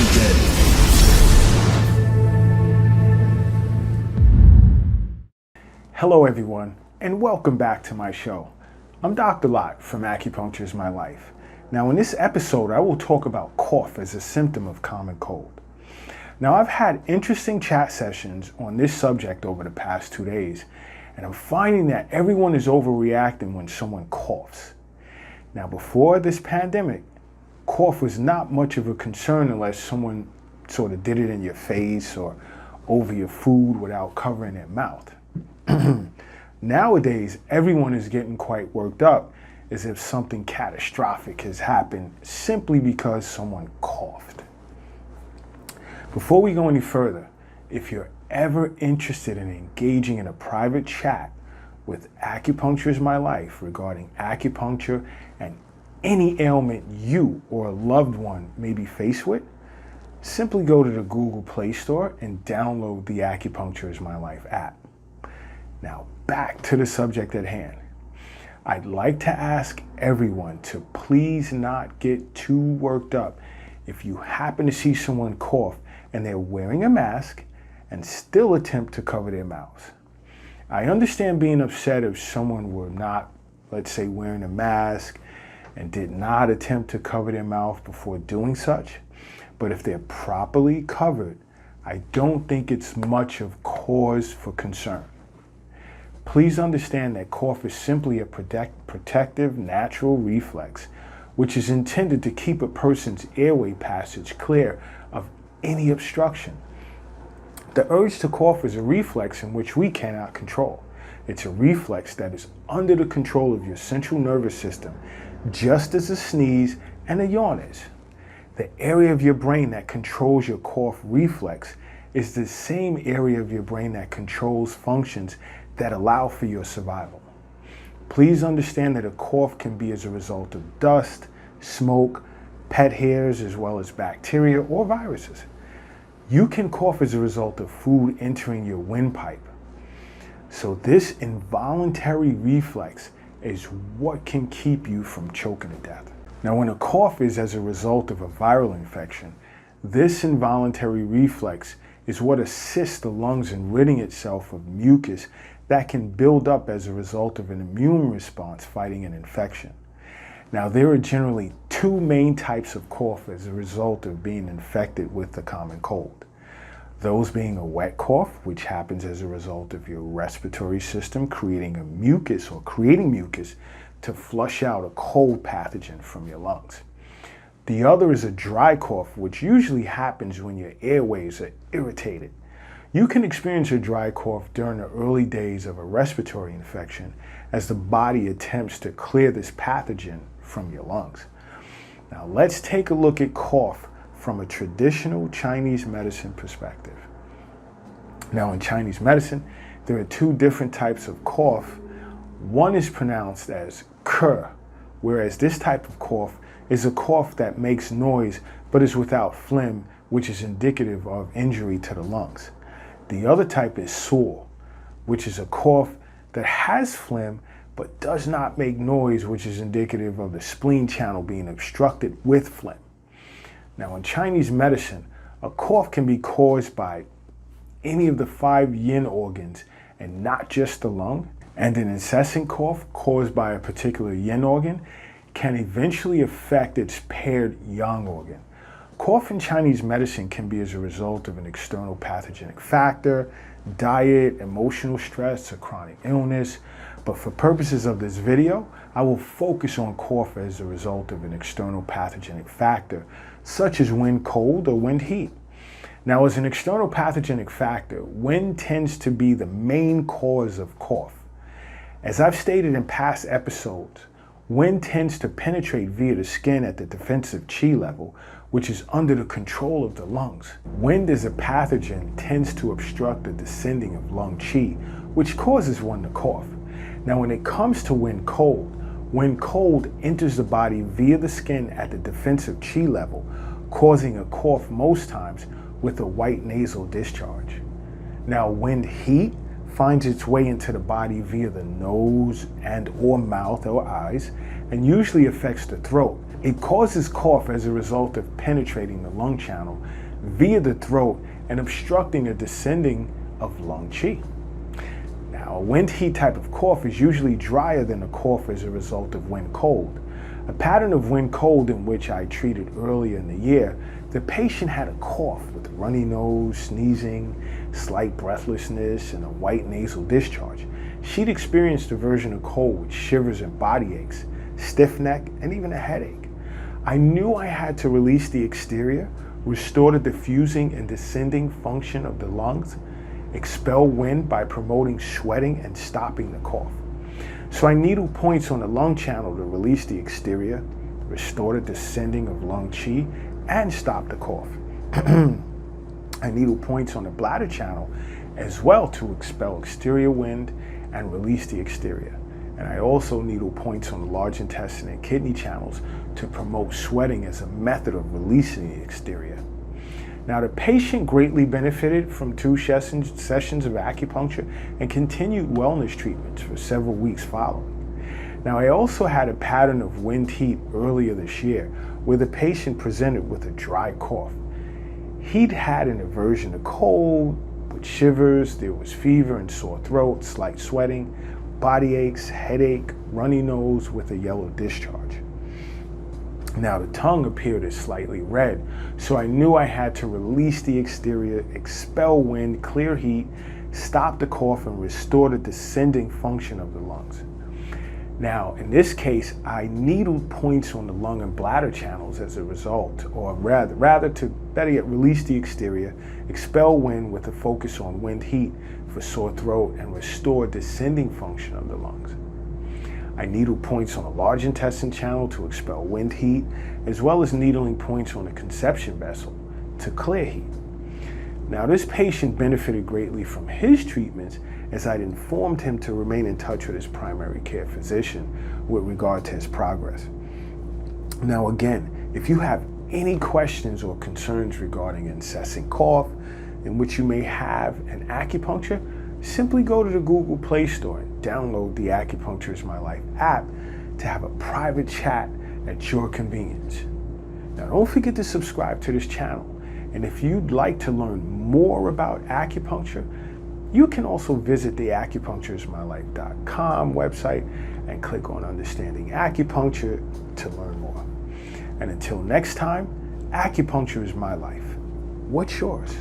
begin. Hello everyone, and welcome back to my show. I'm Dr. Lott from Acupuncture is My Life. Now in this episode, I will talk about cough as a symptom of common cold. Now I've had interesting chat sessions on this subject over the past 2 days, and I'm finding that everyone is overreacting when someone coughs. Now before this pandemic, cough was not much of a concern unless someone sort of did it in your face or over your food without covering their mouth. Nowadays, everyone is getting quite worked up as if something catastrophic has happened simply because someone coughed. Before we go any further, if you're ever interested in engaging in a private chat with Acupuncture is My Life regarding acupuncture and any ailment you or a loved one may be faced with, simply go to the Google Play Store and download the Acupuncture is My Life app. Now, back to the subject at hand. I'd like to ask everyone to please not get too worked up if you happen to see someone cough and they're wearing a mask and still attempt to cover their mouths. I understand being upset if someone were not, let's say, wearing a mask and did not attempt to cover their mouth before doing such, but if they're properly covered, I don't think it's much of cause for concern. Please understand that cough is simply a protective natural reflex, which is intended to keep a person's airway passage clear of any obstruction. The urge to cough is a reflex in which we cannot control. It's a reflex that is under the control of your central nervous system, just as a sneeze and a yawn is. The area of your brain that controls your cough reflex is the same area of your brain that controls functions that allow for your survival. Please understand that a cough can be as a result of dust, smoke, pet hairs, as well as bacteria or viruses. You can cough as a result of food entering your windpipe. So this involuntary reflex is what can keep you from choking to death. Now when a cough is as a result of a viral infection, this involuntary reflex is what assists the lungs in ridding itself of mucus that can build up as a result of an immune response fighting an infection. Now, there are generally two main types of cough as a result of being infected with the common cold. Those being a wet cough, which happens as a result of your respiratory system creating mucus to flush out a cold pathogen from your lungs. The other is a dry cough, which usually happens when your airways are irritated. You can experience a dry cough during the early days of a respiratory infection as the body attempts to clear this pathogen from your lungs. Now let's take a look at cough from a traditional Chinese medicine perspective. Now in Chinese medicine, there are two different types of cough. One is pronounced as ke, whereas this type of cough is a cough that makes noise but is without phlegm, which is indicative of injury to the lungs. The other type is so, which is a cough that has phlegm but does not make noise, which is indicative of the spleen channel being obstructed with phlegm. Now in Chinese medicine, a cough can be caused by any of the 5 yin organs and not just the lung, and an incessant cough caused by a particular yin organ can eventually affect its paired yang organ. Cough in Chinese medicine can be as a result of an external pathogenic factor, diet, emotional stress, or chronic illness. But for purposes of this video, I will focus on cough as a result of an external pathogenic factor, such as wind cold or wind heat. Now, as an external pathogenic factor, wind tends to be the main cause of cough. As I've stated in past episodes, wind tends to penetrate via the skin at the defensive qi level, which is under the control of the lungs. Wind as a pathogen tends to obstruct the descending of lung qi, which causes one to cough. Now when it comes to wind cold enters the body via the skin at the defensive qi level, causing a cough most times with a white nasal discharge. Now wind heat finds its way into the body via the nose and or mouth or eyes, and usually affects the throat, It causes cough as a result of penetrating the lung channel via the throat and obstructing a descending of lung qi. Now, a wind heat type of cough is usually drier than a cough as a result of wind cold. A pattern of wind cold in which I treated earlier in the year, the patient had a cough with a runny nose, sneezing, slight breathlessness, and a white nasal discharge. She'd experienced a version of cold with shivers and body aches, stiff neck, and even a headache. I knew I had to release the exterior, restore the diffusing and descending function of the lungs, expel wind by promoting sweating and stopping the cough. So I needle points on the lung channel to release the exterior, restore the descending of lung qi, and stop the cough. I needle points on the bladder channel as well to expel exterior wind and release the exterior. And I also needle points on the large intestine and kidney channels to promote sweating as a method of releasing the exterior. Now, the patient greatly benefited from 2 sessions of acupuncture and continued wellness treatments for several weeks following. Now, I also had a pattern of wind heat earlier this year where the patient presented with a dry cough. He'd had an aversion to cold, with shivers, there was fever and sore throat, slight sweating, body aches, headache, runny nose with a yellow discharge. Now, the tongue appeared as slightly red, so I knew I had to release the exterior, expel wind, clear heat, stop the cough, and restore the descending function of the lungs. Now, in this case, I needled points on the lung and bladder channels as a result, or rather to better yet release the exterior, expel wind with a focus on wind heat for sore throat, and restore descending function of the lungs. I needled points on the large intestine channel to expel wind heat, as well as needling points on the conception vessel to clear heat. Now, this patient benefited greatly from his treatments as I'd informed him to remain in touch with his primary care physician with regard to his progress. Now, again, if you have any questions or concerns regarding incessant cough in which you may have an acupuncture, simply go to the Google Play Store and download the Acupuncture is My Life app to have a private chat at your convenience. Now, don't forget to subscribe to this channel. And if you'd like to learn more about acupuncture, you can also visit the acupunctureismylife.com website and click on Understanding Acupuncture to learn more. And until next time, acupuncture is my life. What's yours?